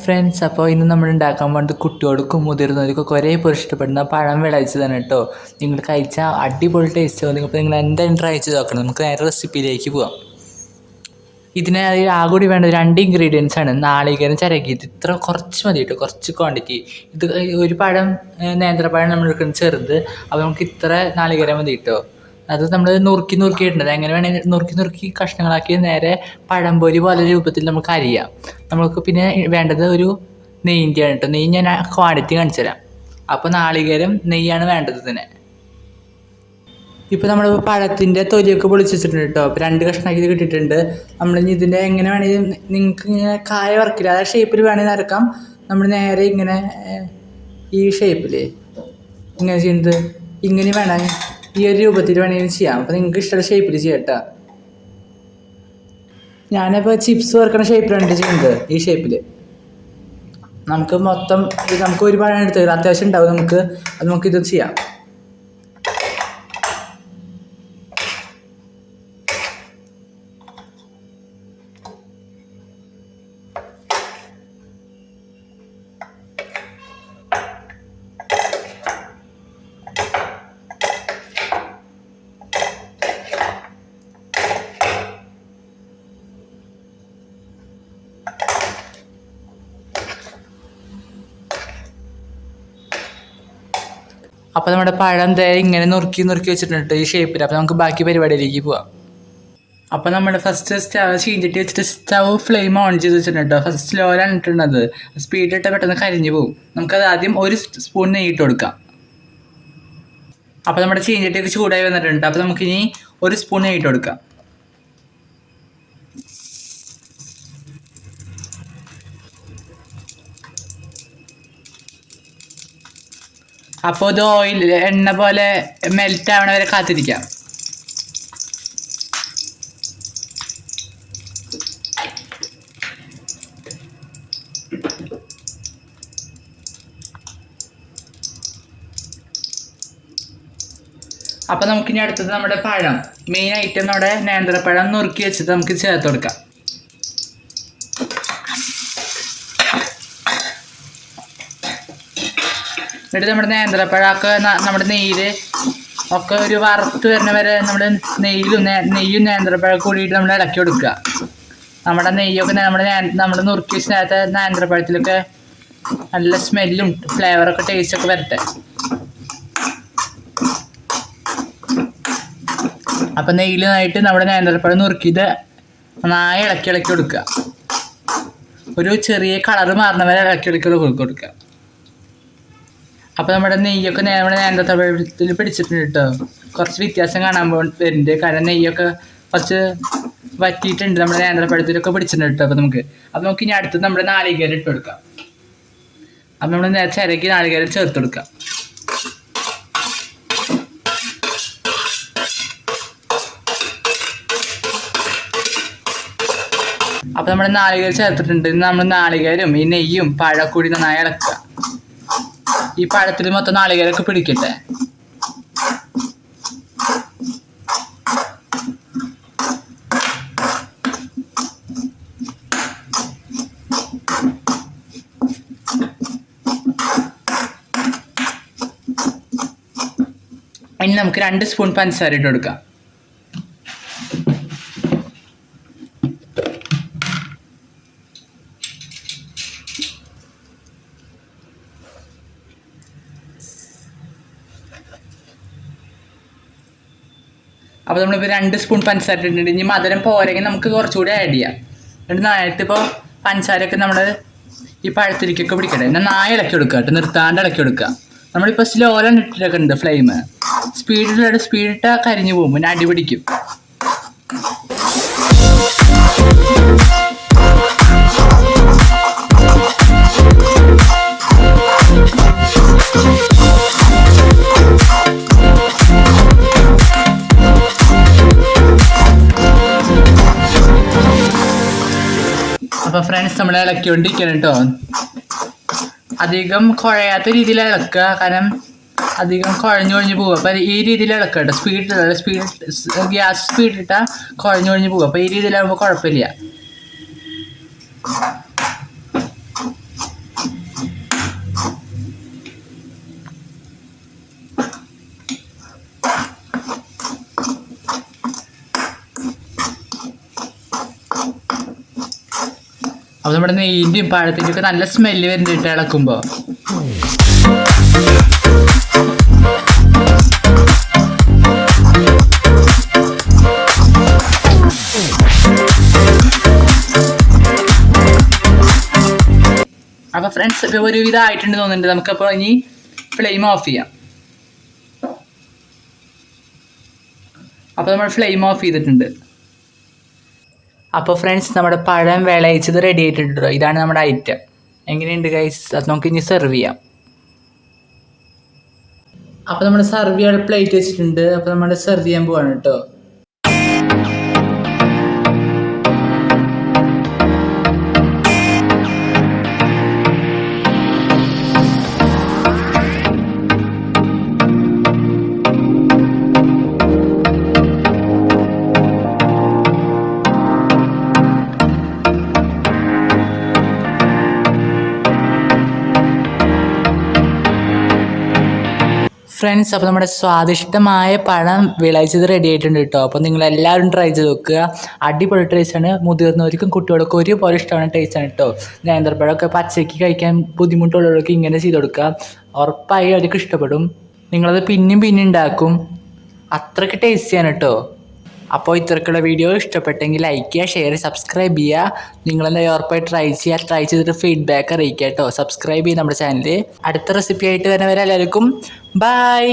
Friends, അപ്പോൾ ഇന്ന് നമ്മൾ ഉണ്ടാക്കാൻ പോകുന്നത് കുട്ടികൾക്കും മുതിർന്നവർക്കൊക്കെ ഒരേ പോലെ ഇഷ്ടപ്പെടുന്ന പഴം വിളയിച്ചതാണ് കേട്ടോ. നിങ്ങൾ കഴിച്ചാൽ അടിപൊളി ടേസ്റ്റ് തോന്നി. അപ്പോൾ നിങ്ങൾ എന്തായാലും ട്രൈ ചെയ്ത് നോക്കണം. നമുക്ക് നേരെ റെസിപ്പിയിലേക്ക് പോകാം. ഇതിന് ആകൂടി വേണ്ട 2 ഇൻഗ്രീഡിയൻസ് ആണ്. നാളികേരം ചിരകിയിട്ട് ഇത്ര കുറച്ച് മതി കേട്ടോ, കുറച്ച് ക്വാണ്ടിറ്റി. ഇത് ഒരു പഴം നേന്ത്രപ്പഴം നമ്മൾ എടുക്കുന്നത് ചെറുത്, അപ്പോൾ നമുക്ക് ഇത്ര നാളികേരം മതി കേട്ടോ. അത് നമ്മൾ നുറുക്കിയിട്ടുണ്ട്. എങ്ങനെ വേണമെങ്കിൽ നുറുക്കി കഷ്ണങ്ങളാക്കി നേരെ പഴംപൊരി പോലെ രൂപത്തിൽ നമുക്ക് അരിയാം. നമുക്ക് പിന്നെ വേണ്ടത് ഒരു നെയ്യിൻ്റെയാണ് കേട്ടോ. നെയ്യ് ഞാൻ ക്വാണ്ടിറ്റി കാണിച്ചു തരാം. അപ്പോൾ നാളികേരം നെയ്യാണ് വേണ്ടത് ഇതിന്. ഇപ്പോൾ നമ്മൾ പഴത്തിൻ്റെ തൊലിയൊക്കെ പൊളിച്ച് വെച്ചിട്ടുണ്ട് കേട്ടോ. അപ്പോൾ 2 കഷ്ണമാക്കി ഇത് കിട്ടിയിട്ടുണ്ട്. നമ്മളിനി ഇതിൻ്റെ എങ്ങനെ വേണമെങ്കിൽ നിങ്ങൾക്ക് ഇങ്ങനെ കായ വറക്കില്ല, അതായത് ഷേപ്പിൽ വേണമെങ്കിൽ നരക്കാം. നമ്മൾ നേരെ ഇങ്ങനെ ഈ ഷേപ്പിൽ ഇങ്ങനെ ചെയ്യുന്നത് ഇങ്ങനെ വേണം, ഈ ഒരു രൂപത്തിൽ വേണമെങ്കിൽ ചെയ്യാം. അപ്പോൾ നിങ്ങൾക്ക് ഇഷ്ടമുള്ള ഷേപ്പിൽ ചെയ്യാം കേട്ടോ. ഞാനിപ്പോൾ ചിപ്സ് വറുക്കുന്ന ഷേപ്പിലാണ് ചെയ്യുന്നത്, ഈ ഷേപ്പിൽ. നമുക്ക് മൊത്തം നമുക്ക് ഒരു പഴം എടുത്ത് അത്യാവശ്യം ഉണ്ടാവും നമുക്ക്, അത് നമുക്കിത് ചെയ്യാം. അപ്പോൾ നമ്മുടെ പഴം ഇങ്ങനെ നുറുക്കി വെച്ചിട്ടുണ്ട് ഈ ഷേപ്പിൽ. അപ്പോൾ നമുക്ക് ബാക്കി പരിപാടിയിലേക്ക് പോവാം. അപ്പോൾ നമ്മൾ ഫസ്റ്റ് ചീഞ്ചട്ടി വെച്ചിട്ട് സ്റ്റവ് ഫ്ലെയിം ഓൺ ചെയ്ത് വെച്ചിട്ടുണ്ട്. ഫസ്റ്റ് സ്ലോയിലാണ് ഇട്ടിട്ടുള്ളത്. സ്പീഡിലിട്ട് പെട്ടെന്ന് കരിഞ്ഞു പോകും. നമുക്കത് ആദ്യം 1 സ്പൂൺ നെയ്യിട്ട് കൊടുക്കാം. അപ്പോൾ നമ്മുടെ ചീഞ്ചട്ടിയൊക്കെ ചൂടായി വന്നിട്ടുണ്ട്. അപ്പോൾ നമുക്കിനി 1 സ്പൂൺ നെയ്യിട്ട് കൊടുക്കാം. അപ്പോൾ ഇത് എണ്ണ പോലെ മെൽറ്റ് ആവണ വരെ കാത്തിരിക്കാം. അപ്പോൾ നമുക്കിനി അടുത്തത് നമ്മുടെ പഴം, മെയിൻ ഐറ്റം നമ്മുടെ നേന്ത്രപ്പഴം നുറുക്കി വെച്ചിട്ട് നമുക്ക് ചേർത്ത് കൊടുക്കാം. എന്നിട്ട് നമ്മുടെ നേന്ത്രപ്പഴമൊക്കെ നമ്മുടെ നെയ്യിൽ ഒക്കെ ഒരു വറുത്ത് വരുന്ന വരെ നമ്മൾ നെയ്യും നേന്ത്രപ്പഴം കൂടിയിട്ട് നമ്മൾ ഇളക്കി കൊടുക്കുക. നമ്മുടെ നെയ്യൊക്കെ നമ്മൾ നുറുക്കി വെച്ച നേരത്തെ നേന്ത്രപ്പഴത്തിലൊക്കെ നല്ല സ്മെല്ലും ഫ്ലേവറൊക്കെ ടേസ്റ്റൊക്കെ വരട്ടെ. അപ്പം നെയ്യിലായിട്ട് നമ്മുടെ നേന്ത്രപ്പഴം നുറുക്കിയിട്ട് നന്നായി ഇളക്കി കൊടുക്കുക. ഒരു ചെറിയ കളറ് മാറുന്ന വരെ ഇളക്കി കൊടുക്കുക. അപ്പോൾ നമ്മുടെ നെയ്യൊക്കെ നമ്മുടെ നേന്ത്രപ്പഴത്തിൽ പിടിച്ചിട്ടുണ്ട് കേട്ടോ. കുറച്ച് വ്യത്യാസം കാണാൻ വരുന്നുണ്ട്, കാരണം നെയ്യൊക്കെ കുറച്ച് വറ്റിയിട്ടുണ്ട്, നമ്മുടെ നേന്ത്രപ്പഴത്തിലൊക്കെ പിടിച്ചിട്ടുണ്ട് കേട്ടോ. അപ്പോൾ നമുക്ക് ഇനി അടുത്ത് നമ്മുടെ നാളികേരം ഇട്ട് കൊടുക്കാം. അപ്പോൾ നമ്മൾ ചിരകി നാളികേരം ചേർത്ത് കൊടുക്കാം. അപ്പോൾ നമ്മുടെ നാളികേരം ചേർത്തിട്ടുണ്ട്. നമ്മൾ നാളികേരം ഈ നെയ്യും പഴം കൂടി നന്നായി ഇളക്കുക. ഈ പഴത്തിൽ മൊത്തം നാളികേരമൊക്കെ പിടിക്കട്ടെ. ഇനി നമുക്ക് 2 സ്പൂൺ പഞ്ചസാര ഇട്ട് കൊടുക്കാം. അപ്പോൾ നമ്മളിപ്പോൾ 2 സ്പൂൺ പഞ്ചസാര ഇട്ടിട്ടുണ്ട്. ഇനി മധുരം പോരെങ്കിൽ നമുക്ക് കുറച്ചുകൂടി ആഡ് ചെയ്യാം. എന്നിട്ട് നന്നായിട്ടിപ്പോൾ പഞ്ചസാരയൊക്കെ നമ്മൾ ഈ പഴത്തിലേക്കൊക്കെ പിടിക്കട്ടെ. നന്നായി ഇളക്കി കൊടുക്കുക കേട്ടോ, നിർത്താണ്ട് ഇളക്കി കൊടുക്കുക. നമ്മളിപ്പോൾ സ്ലോയിലാണ് ഇട്ടിട്ടൊക്കെ ഉണ്ട് ഫ്ലെയിം. സ്പീഡിട്ടാൽ കരിഞ്ഞു പോകും, പിന്നെ അടി പിടിക്കും. അപ്പോൾ ഫ്രണ്ട്സ്, നമ്മൾ ഇളക്കിക്കൊണ്ടിരിക്കണം കേട്ടോ. അധികം കുഴയാത്ത രീതിയിൽ ഇളക്കുക, കാരണം അധികം കുഴഞ്ഞു പോകും. അപ്പോൾ ഈ രീതിയിൽ ഇളക്കുക കേട്ടോ. ഗ്യാസ് സ്പീഡിലിട്ടാൽ കുഴഞ്ഞു പോകും. അപ്പോൾ ഈ രീതിയിലാകുമ്പോൾ കുഴപ്പമില്ല. അപ്പോൾ നമ്മുടെ നെയ്യിൻ്റെയും പഴത്തിൻ്റെയും ഒക്കെ നല്ല സ്മെല്ല് വരുന്നുണ്ട് ഇളക്കുമ്പോൾ. അപ്പോൾ ഫ്രണ്ട്സ് ഇപ്പോൾ ഒരുവിധം ആയിട്ടുണ്ട് തോന്നുന്നുണ്ട്. നമുക്കപ്പോൾ ഇനി ഫ്ലെയിം ഓഫ് ചെയ്യാം. അപ്പോൾ നമ്മൾ ഫ്ലെയിം ഓഫ് ചെയ്തിട്ടുണ്ട്. അപ്പോൾ ഫ്രണ്ട്സ് നമ്മുടെ പഴം വിളയിച്ചത് റെഡി ആയിട്ടുണ്ട്. ഇതാണ് നമ്മുടെ ഐറ്റം. എങ്ങനെയുണ്ട് ഗൈസ്? അത് നമുക്ക് ഇനി സെർവ് ചെയ്യാം. അപ്പോൾ നമ്മൾ സെർവ് ചെയ്യാൻ പ്ലേറ്റ് വെച്ചിട്ടുണ്ട്. അപ്പോൾ നമ്മൾ സെർവ് ചെയ്യാൻ പോവാണ് കേട്ടോ. ഫ്രണ്ട്സ്, അപ്പോൾ നമ്മുടെ സ്വാദിഷ്ടമായ പഴം വിളയിച്ചത് റെഡി ആയിട്ടുണ്ട് കേട്ടോ. അപ്പോൾ നിങ്ങളെല്ലാവരും ട്രൈ ചെയ്ത് നോക്കുക. അടിപൊളി ടേസ്റ്റാണ്. മുതിർന്നവർക്കും കുട്ടികൾക്കും ഒരുപോലെ ഇഷ്ടമാണ് ടേസ്റ്റാണ് കേട്ടോ. നേന്ത്രപ്പഴമൊക്കെ പച്ചയ്ക്ക് കഴിക്കാൻ ബുദ്ധിമുട്ടുള്ളവർക്ക് ഇങ്ങനെ ചെയ്ത് കൊടുക്കുക. ഉറപ്പായി അവർക്ക് ഇഷ്ടപ്പെടും. നിങ്ങളത് പിന്നെയും ഉണ്ടാക്കും. അത്രയ്ക്ക് ടേസ്റ്റിയാണ് കേട്ടോ. അപ്പോൾ ഇത്രയ്ക്കുള്ള വീഡിയോ ഇഷ്ടപ്പെട്ടെങ്കിൽ ലൈക്ക് ചെയ്യുക, ഷെയർ ചെയ്യുക, സബ്സ്ക്രൈബ് ചെയ്യുക. നിങ്ങളെന്താ ഉറപ്പായി ട്രൈ ചെയ്തിട്ട് ഫീഡ്ബാക്ക് അറിയിക്കുക കേട്ടോ. സബ്സ്ക്രൈബ് ചെയ്യുക നമ്മുടെ ചാനൽ. അടുത്ത റെസിപ്പി ആയിട്ട് വരുന്നവരെ എല്ലാവർക്കും ബൈ.